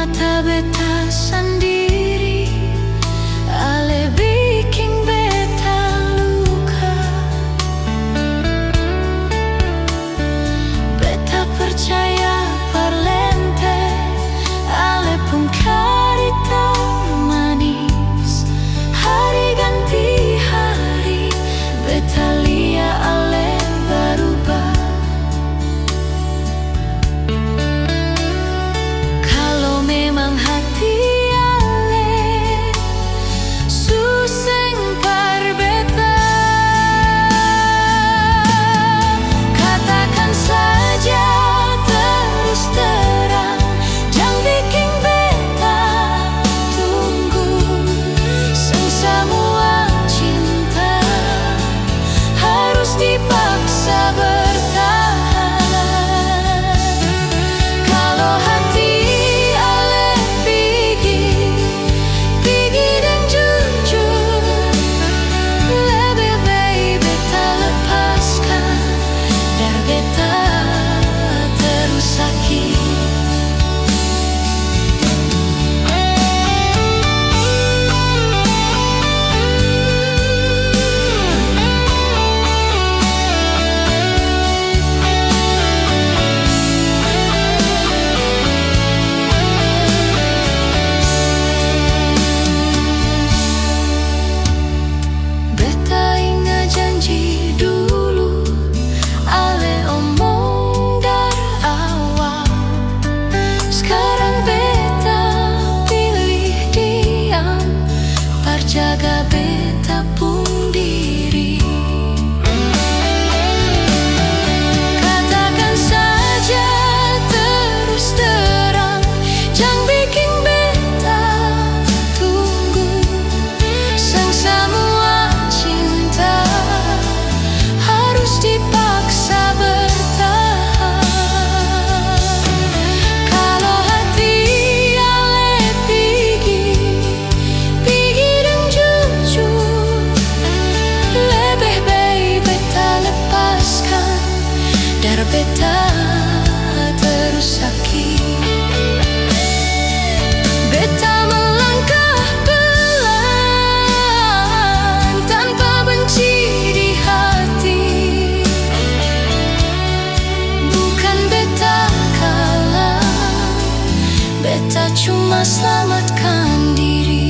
mata beta sendiri, ale bikin beta luka. Beta percaya perlente, ale pun karita manis. Hari ganti hari, beta lia ale berubah. Kalau memang hati ale suseng par beta, katakan saja terus terang, jangan bikin beta tunggu. Semua cinta harus dipaksa bertahan. Kalau hati ale pigi dan jujur, lebih baik beta lepaskan, dar beta terus sakit. Beta ingat janji dulu, ale omong dari awal. Sekarang beta pilih diam, perjaga beta pun diri. Katakan saja terus terang, jangan bikin beta tunggu. Semua cinta harus dipaksa bertahan. Kalau hati ale pigi dan jujur, lebih baik beta lepaskan, dar beta terus sakit. Beta melangkah pelan, tanpa benci di hati. Bukan beta kalah, beta cuma selamatkan diri.